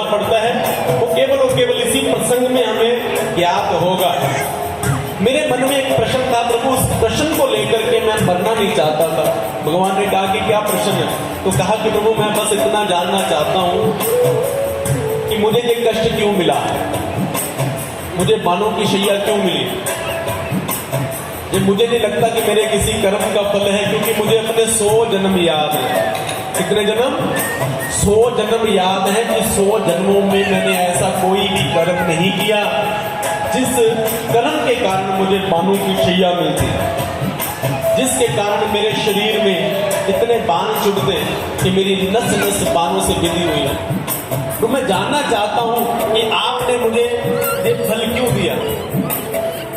भोगना पड़ता है वो केवल और केवल इसी प्रसंग में हमें ज्ञात होगा। मेरे मन में एक प्रश्न था प्रभु, उस प्रश्न को लेकर के मैं मरना नहीं चाहता था। भगवान ने कहा कि क्या प्रश्न है? तो कहा कि प्रभु मैं बस इतना जानना चाहता हूं कि मुझे ये कष्ट क्यों मिला, मुझे बाणों की शैया क्यों मिली। ये मुझे नहीं लगता कि मेरे किसी कर्म का फल है, क्योंकि मुझे अपने 100 जन्म याद है। कितने जन्म? 100 जन्म याद है कि 100 जन्मों में मैंने ऐसा कोई भी कर्म नहीं किया जिस कर्म के कारण मुझे बाणों की शैया मिलती, जिसके कारण मेरे शरीर में इतने बाण चुभते कि मेरी नस नस बाणों से बिंदी हुई है। तो मैं जानना चाहता हूं कि आपने मुझे ये फल क्यों दिया।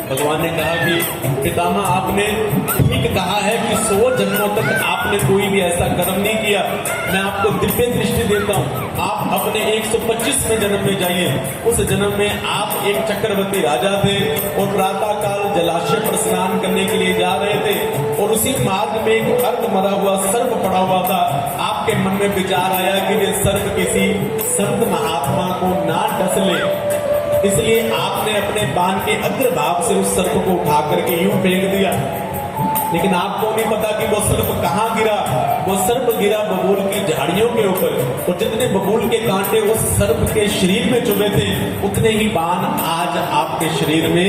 भगवान ने कहा कि पितामह आपने ठीक कहा है कि 100 जन्मों तक आपने कोई भी ऐसा कर्म नहीं किया। मैं आपको दिव्य दृष्टि देता हूँ, आप अपने 125वें जन्म में जाइए। उस जन्म में आप एक चक्रवर्ती राजा थे और प्रातः काल जलाशय पर स्नान करने के लिए जा रहे थे और उसी मार्ग में एक अर्ध मरा हुआ सर्प पड़ा हुआ था। आपके मन में विचार आया कि ये सर्प किसी संत महात्मा को ना डस ले, इसलिए आपने अपने बाण के अग्रभाग से उस सर्प को उठा करके यूं फेंक दिया। लेकिन आपको नहीं पता कि वो सर्प कहाँ गिरा। वो सर्प गिरा बबूल की झाड़ियों के ऊपर, और जितने बबूल के कांटे उस सर्प के शरीर में चुभे थे उतने ही बाण आज आपके शरीर में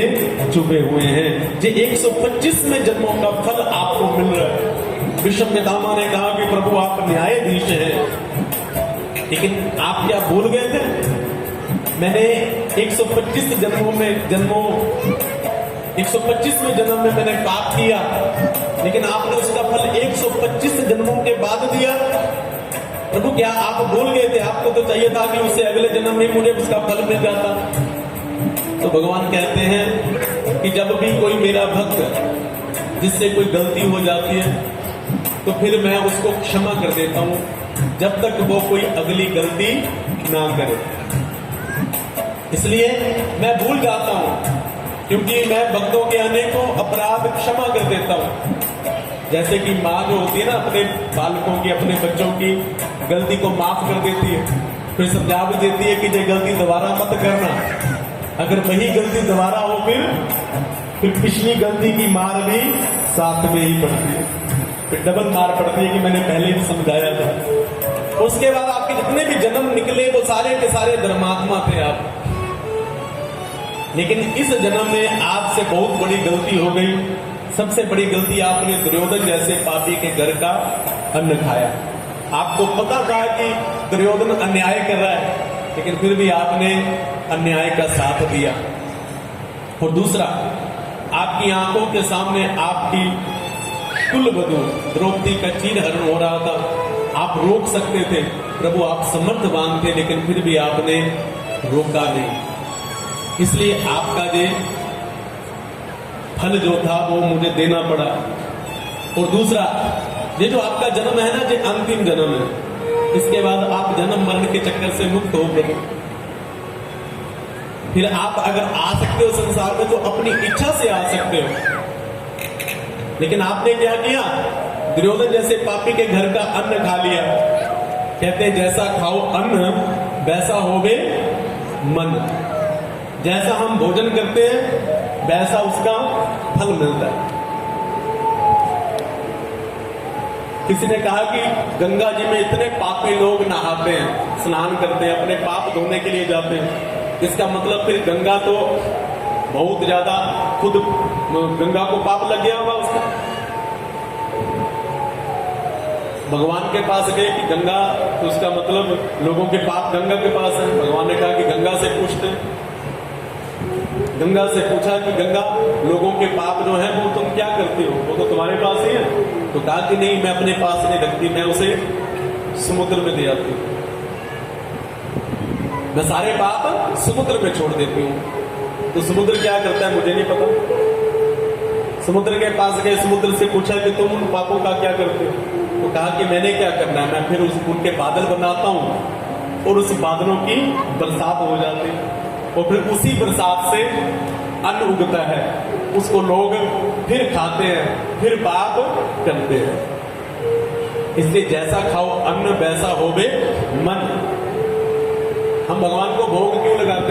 चुभे हुए हैं। ये 125वें जन्मों का फल आपको मिल रहा है। विष्णु पितामह ने कहा कि प्रभु आप न्यायाधीश हैं, लेकिन आप क्या भूल गए थे? मैंने 125 जन्मों में 125वें जन्म में मैंने पाप किया, लेकिन आपने उसका फल 125 जन्मों के बाद दिया। प्रभु क्या आप भूल गए थे? आपको तो चाहिए था कि उससे अगले जन्म में मुझे उसका फल मिल जाता। तो भगवान कहते हैं कि जब भी कोई मेरा भक्त जिससे कोई गलती हो जाती है तो फिर मैं उसको क्षमा कर देता हूं, जब तक वो कोई अगली गलती ना करे। इसलिए मैं भूल जाता हूं, क्योंकि मैं भक्तों के अनेकों अपराध क्षमा कर देता हूं। जैसे कि माँ जो होती है ना, अपने बालकों की, अपने बच्चों की गलती को माफ कर देती है, फिर समझा भी देती है कि ये गलती दोबारा मत करना। अगर वही गलती दोबारा हो फिर पिछली गलती की मार भी साथ में ही पड़ती है, फिर डबल मार पड़ती है कि मैंने पहले भी समझाया था। उसके बाद आपके जितने भी जन्म निकले वो सारे के सारे धर्मात्मा थे आप, लेकिन इस जन्म में आपसे बहुत बड़ी गलती हो गई। सबसे बड़ी गलती आपने दुर्योधन जैसे पापी के घर का अन्न खाया। आपको पता था कि दुर्योधन अन्याय कर रहा है, लेकिन फिर भी आपने अन्याय का साथ दिया। और दूसरा, आपकी आंखों के सामने आपकी कुलवधू द्रौपदी का चीरहरण हो रहा था, आप रोक सकते थे। प्रभु आप समर्थवान थे, लेकिन फिर भी आपने रोका नहीं, इसलिए आपका ये फल जो था वो मुझे देना पड़ा। और दूसरा, ये जो आपका जन्म है ना, ये अंतिम जन्म है, इसके बाद आप जन्म मरण के चक्कर से मुक्त हो गए। फिर आप अगर आ सकते हो संसार में तो अपनी इच्छा से आ सकते हो, लेकिन आपने क्या किया? दुर्योधन जैसे पापी के घर का अन्न खा लिया। कहते जैसा खाओ अन्न वैसा होवे मन। जैसा हम भोजन करते हैं वैसा उसका फल मिलता है। किसी ने कहा कि गंगा जी में इतने पापी लोग नहाते हैं, स्नान करते हैं, अपने पाप धोने के लिए जाते हैं। इसका मतलब फिर गंगा तो बहुत ज्यादा, खुद गंगा को पाप लग गया होगा उसका। भगवान के पास गए कि गंगा, तो उसका मतलब लोगों के पाप गंगा के पास है। भगवान ने कहा कि गंगा से पूछते। गंगा से पूछा कि गंगा, लोगों के पाप जो है वो तुम क्या करती हो? वो तो तुम्हारे पास ही है। तो कहा कि नहीं, मैं अपने पास नहीं रखती, मैं उसे समुद्र में दे आती हूँ। मैं सारे पाप समुद्र में छोड़ देती हूँ। तो समुद्र क्या करता है मुझे नहीं पता। समुद्र के पास गए, समुद्र से पूछा कि तुम उन पापों का क्या करते हो? तो कहा कि मैंने क्या करना है, मैं फिर उनके बादल बनाता हूँ और उस बादलों की बरसात हो जाती है, और फिर उसी बरसात से अन्न उगता है, उसको लोग फिर खाते हैं, फिर पाप करते हैं। इसलिए जैसा खाओ अन्न वैसा होवे मन। हम भगवान को भोग क्यों लगाते